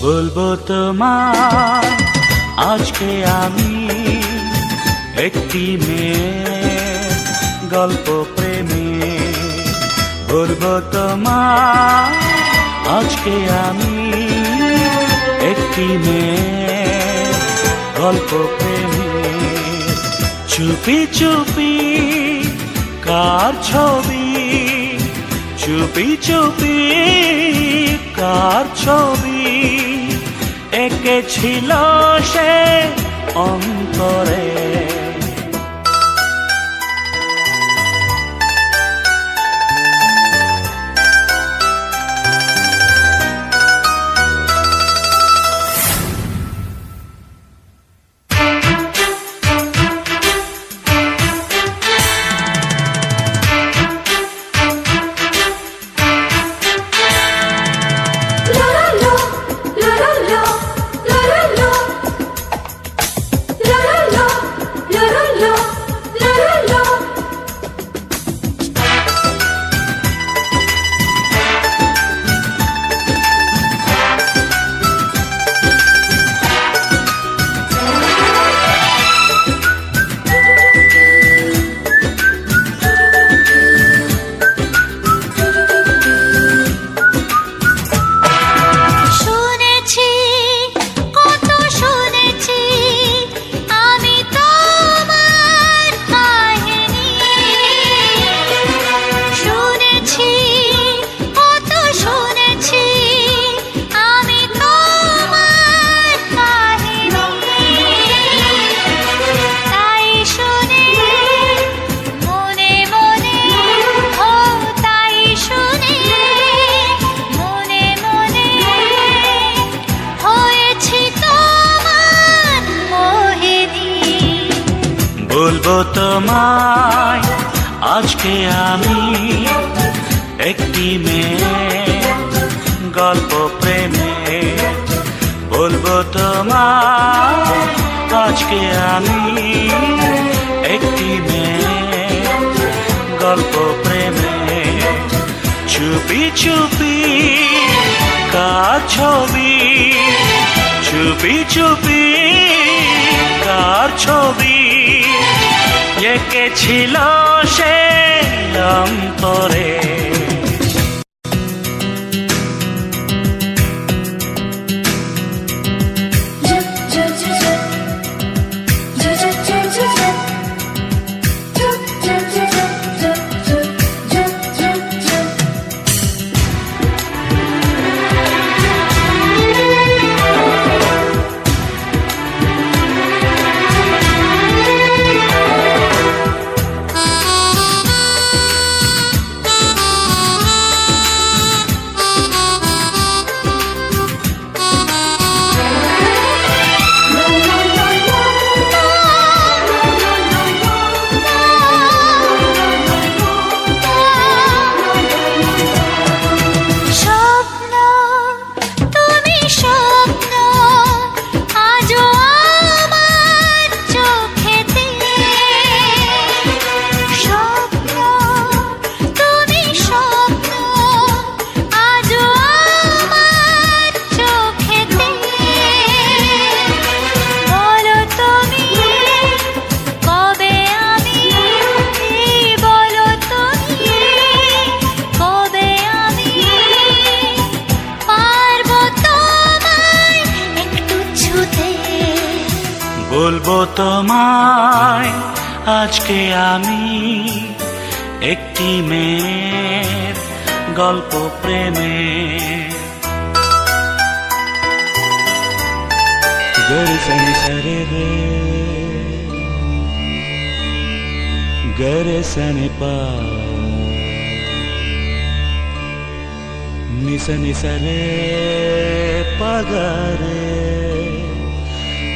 বলবো তোমায় আজকে আমি একটি মেয়ের গল্প প্রেমে। বলবো তোমায় আজকে আমি একটি মেয়ের গল্প প্রেমে। চুপি চুপি কার ছবি, চুপি চুপি কার ছবি এঁকেছিল সে অন্তরে। বলবো তোমায় আজকে আমি একটি মেয়ের গল্প প্রেমে। বলবো তোমায় আজকে আমি একটি মেয়ের গল্প প্রেমে। চুপি চুপি কার ছবি, চুপি চুপি কার ছবি এঁকেছিল সে অন্তরে। বলবো তোমায় আজকে আমি একটি মেয়ের গল্প প্রেমে। গরে সনি সরে রে, গরে সনি পা, নিসনি সরে পাগারে।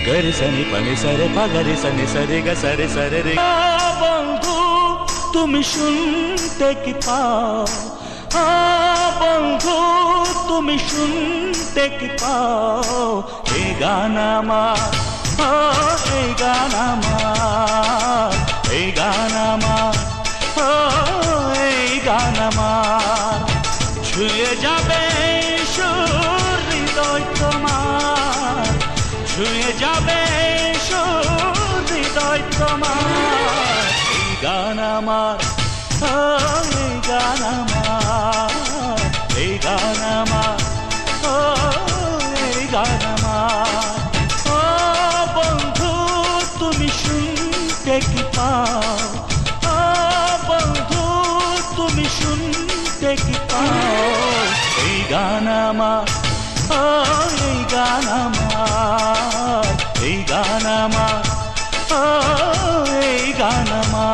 গরে সনি পানি সরে পাগারে সনি সরে গা সরে সরে রে। বন্ধু তুমি শুনতে কি পাও, বন্ধু তুমি শুনতে কি পাও এই গান আমার, এই গান আমার, এই গান আমার, এই গান আমার। ছুঁয়ে যাবে সুর হৃদয় তোমার। আমার, এই গান আমার, এই গান আমার, এই গান আমার। ও বন্ধু তুমি শুনতে কি পাও, ও বন্ধু তুমি শুনতে কি পাও, এই গান আমার, এই গান আমার, এই গান আমার, এই গান আমার।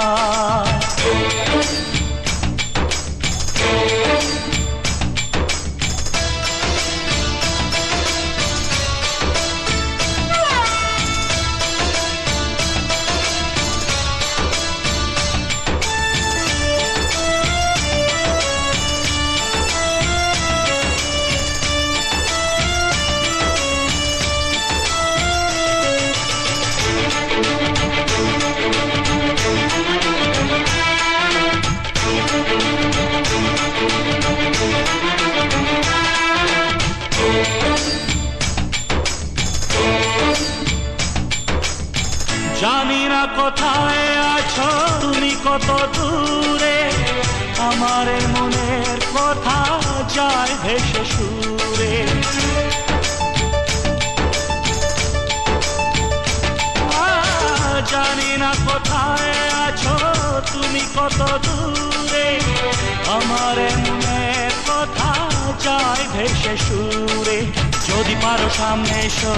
জানি না কোথায় আছো তুমি, কত দূরে, আমার মনের কথা যায় ভেসে সুরে। জানি না কোথায় আছো তুমি, কত দূরে, আমার মনের কথা যায় ভেসে সুরে। যদি পারো সামনে এসো,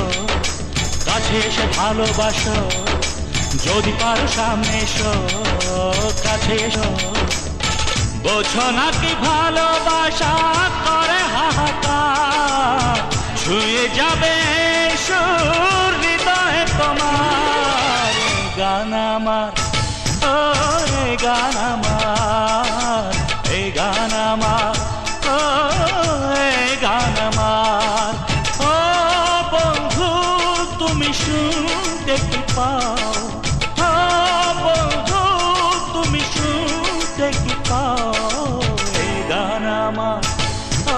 কাছে এসে ভালোবাসো, যদি পারো সামনে এসো, কাছে এসো। বোঝো নাকি ভালোবাসা করে হাহাকার, ছুঁয়ে যাবে সুর হৃদয়ে তোমার। গান আমার, এই গান আমার, এই গান আমার, এই গান আমার। ও বন্ধু তুমি শুনতে কি পাও, ও বন্ধু তুমি শুনতে কি পাও, এই গান আমার,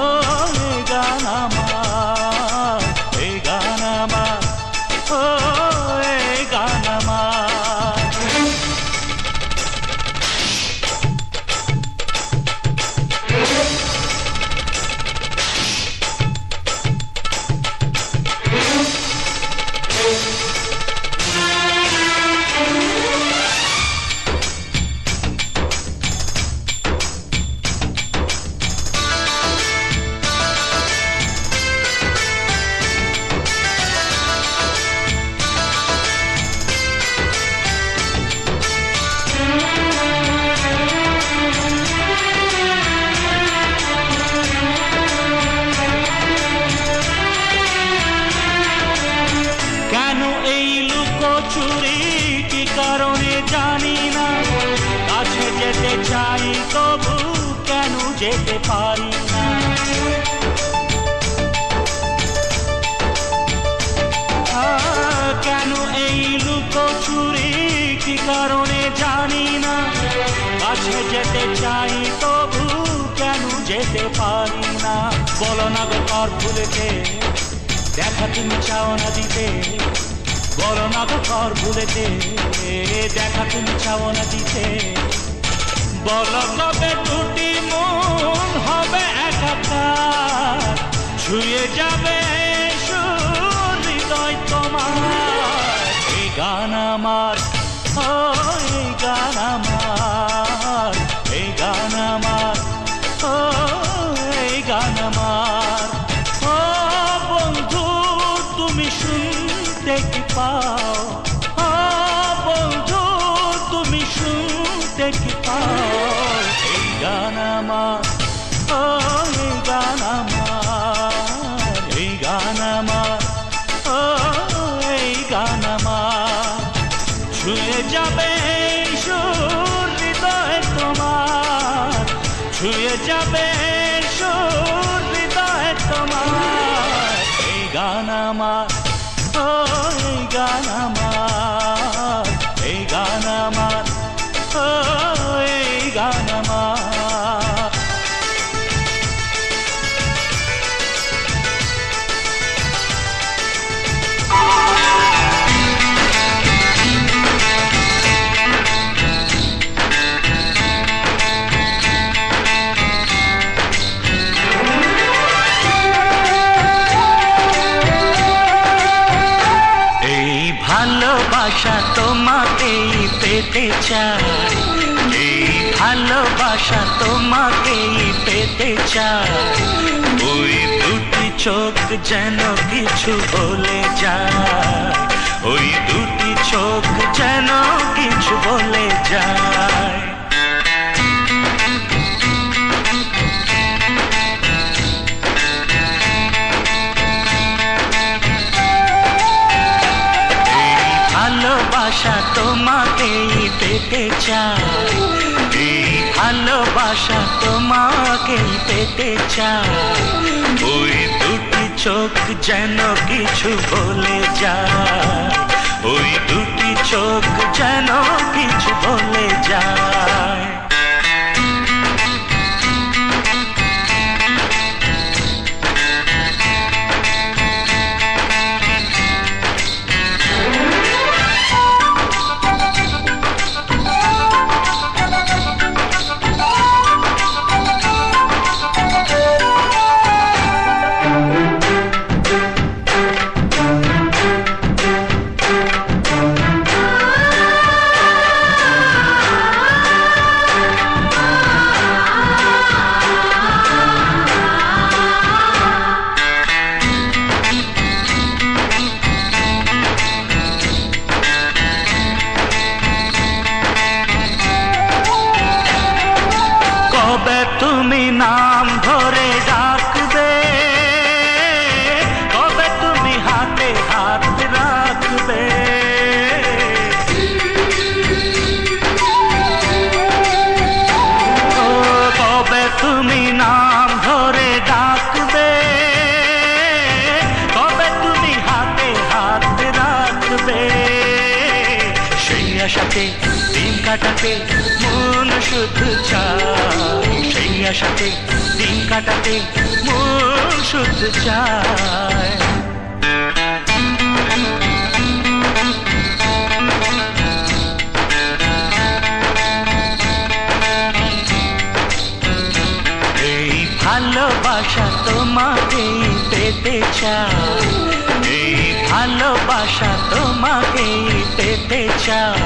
এই গান আমার, এই গান আমার, এই গান আমার। চুরি কি কারণে জানি না, কাছে যেতে চাই তবু কেন যেতে পারি না। কেন এই লুকোচুরি কি কারণে জানি না, কাছে যেতে চাই তবু কেন যেতে পারি না। বলো না গো কর ভুলেতে, দেখা তুমি চাও না দিতে, বলো না গো কর ভুলেতে, দেখা তুমি চাও না দিতে। বলো কবে দুটি মন হবে একাকার, ছুঁয়ে যাবে সুর হৃদয় তোমার। এই গান আমার, এই গান আমার, এই গান আমার, এই গান আমার। ও বন্ধু তুমি শুনতে কি পাও, ও বন্ধু তুমি শুনতে কি পাও, এই গান আমার, এই গান আমার, এই গান আমার, এই গান আমার। ছুঁয়ে যাবে সুর হৃদয় তোমার, ছুঁয়ে যাবে সুর হৃদয় তোমার। এই গান আমার, এই গান আমার, এই গান আমার, এই গান আমার। পেতে চাই, এই ভালোবাসা তোমাকেই পেতে চাই। ওই দুটি চোখ যেন কিছু বলে যায়, ওই দুটি চোখ যেন কিছু বলে যায়। ভালোবাসা তোমাকেই পেতে চাই, এই ভালোবাসা তোমাকেই পেতে চাই। ওই দুটি চোখ যেন কিছু বলে যায়, ওই দুটি চোখ যেন কিছু বলে যায়। তুমি নাম ধরে ডাকবে, কবে তুমি হাতে হাত রাখবে, কবে তুমি নাম ধরে ডাকবে, কবে তুমি হাতে হাত রাখবে। সেই আশাতে দিন কাটাতে মন শুধু চায়, সেই আশাতে দিন কাটাতে মন শুধু চায়। এই ভালোবাসা তোমাকেই পেতে চাই, এই ভালোবাসা তোমাকেই পেতে চাই।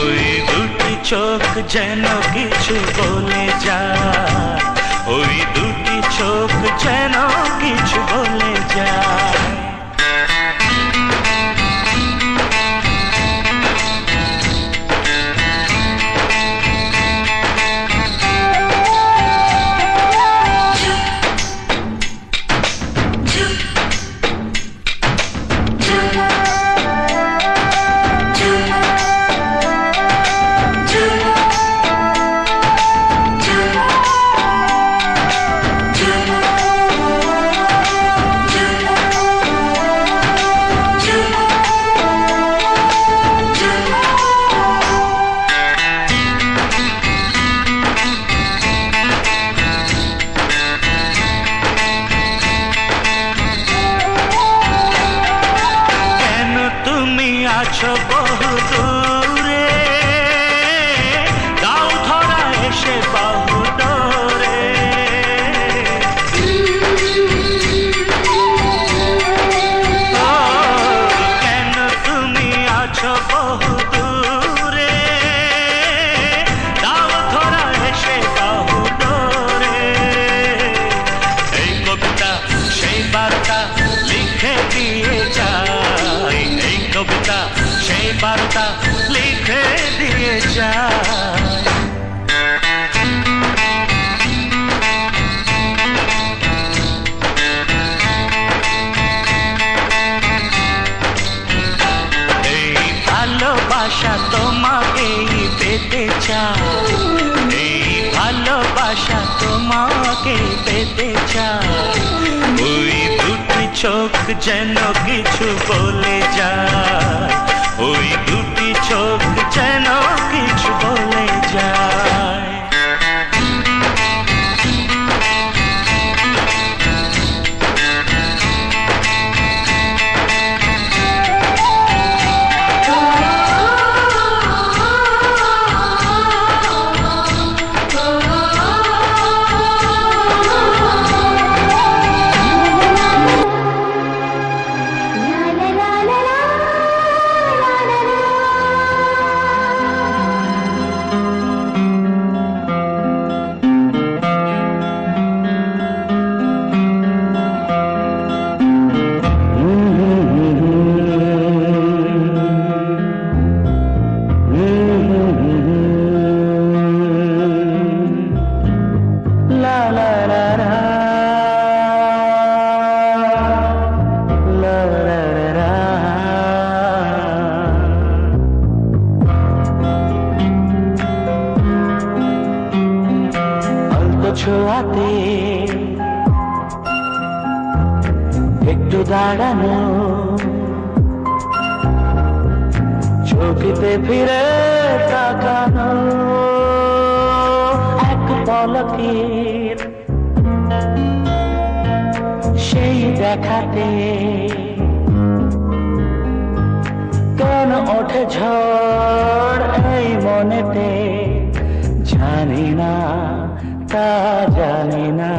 ওই দুটি চোখ যেন কিছু বলে যায়, ওই দুটি চোখ যেন কিছু বলে যায়। আছো বহু দূরে, দাও ধরা এসে বহু দূরে, কেন তুমি আছো বহু দূরে, দাও ধরা এসে বহু দূরে। এই কবিতা সেই বার্তা লিখে দিয়ে যায়, এই কবিতা সেই বার্তা লিখে দিয়ে যায়। এই ভালোবাসা তোমাকেই পেতে চাই, এই ভালোবাসা তোমাকেই পেতে চাই। ওই দুটি চোখ যেন কিছু বলে যায়, ওই দুটি চোখ যেন কিছু বলে যায়। একটু দাঁড়ানো, চোখেতে ফিরে তাকানো, এক পলকের সেই দেখাতে কেন ওঠে ঝড় এই মনেতে, জানি না তা জানি না।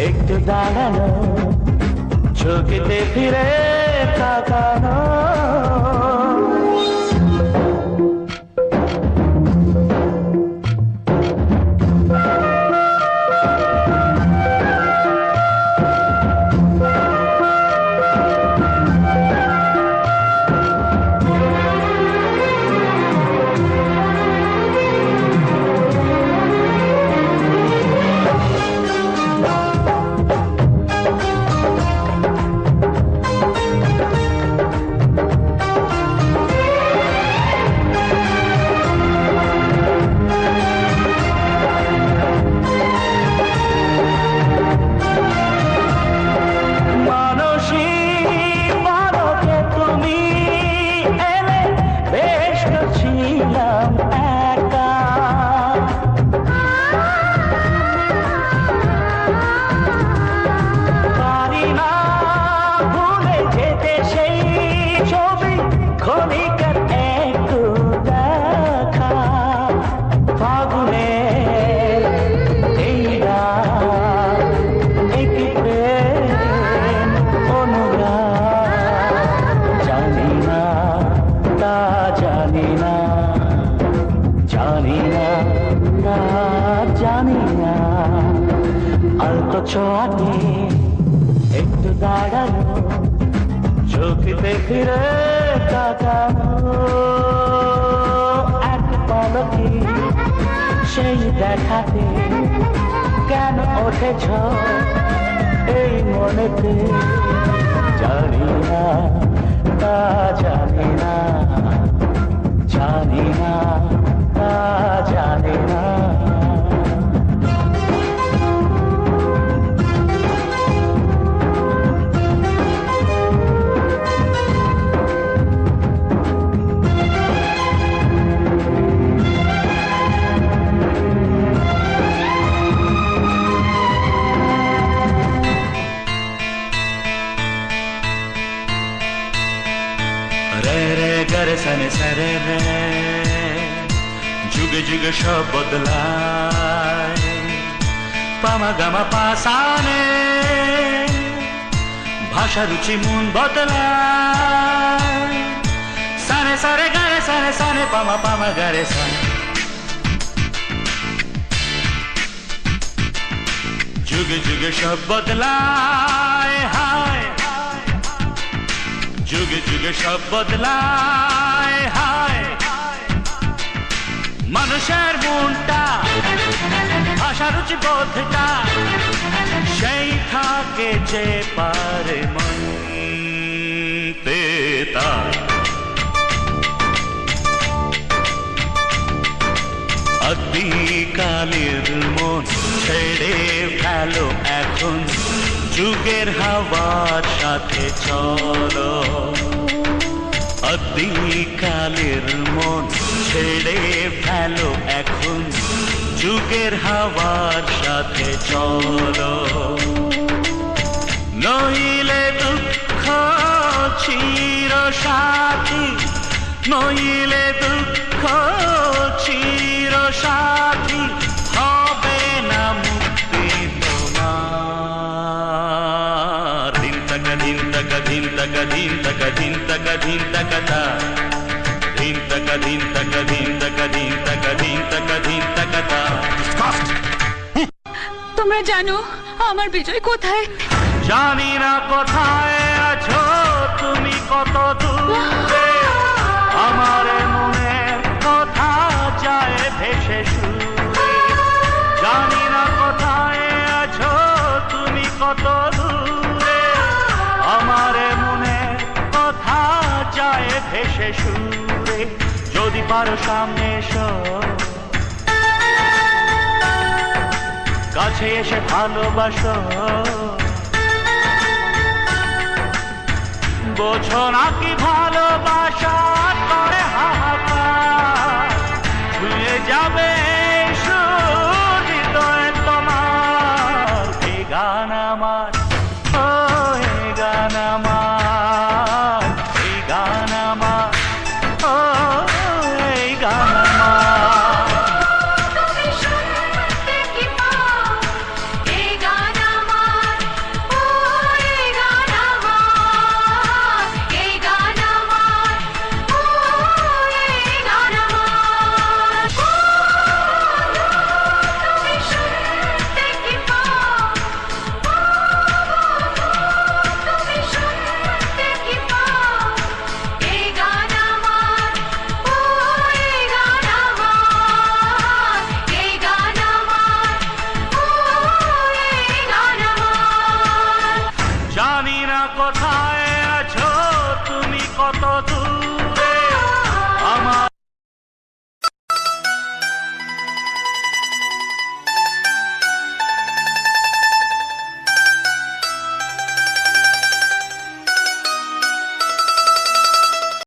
একটু দাঁড়ানো, চোখেতে ফিরে তাকানো, ছোঁয়াতে একটু দাঁড়ানো, চোখেতে ফিরে তাকানো, এক পলকে সেই দেখাতে কেন ওঠে ঝড় এই মনেতে, জানি না তা জানি না, জানি না তা জানি না। গরে সনে সরে রে, যুগে যুগে সব বদলায়, পামা গামা পাসানে ভাষা রুচি মন বদলায়, সনে সরে গরে সনে সনে পামা পামা গরে সনে, যুগে যুগে সব বদলায়, হায় যুগে যুগে সব বদলায়, হায় মানুষের মনটা ভাষা রুচি বোধটা সেই থাকে যে পারে মানতে তার আদিকালের মন ছেড়ে ফেলো এখন যুগের হাওয়ার সাথে চলো আদিকালের মন ছেড়ে ফেলো এখন যুগের হাওয়ার সাথে চলো নইলে দুঃখ চির সাথী নইলে দুঃখ চির সাথী হবে না মুক্তি তোমার দিন তাকা দিন তাকা দিন তাকা দিন তাকা দিন তাকা দিন তাকা তা দিন তাকা দিন তাকা দিন তাকা দিন তাকা দিন তাকা দিন তাকা তা তোমরা জানো আমার বিজয় কোথায়? জানি না কোথায় আছো তুমি কত দূরে আমার মনে কথা যায় ভেসে সুরে জানি না কোথায় আছো তুমি কত দূরে আমার মনে কথা যায় ভেসে সুরে যদি পারো সামনে এসো কাছে এসে ভালোবাসো বোঝো না কি ভালোবাসা করে হাহাকার ভুলে যাবে হৃদয় তোমার এই গান আমার ও এই গান আমার এই গান আমার ও এই গান আমার জানি না কোথায় আছো তুমি কত দূর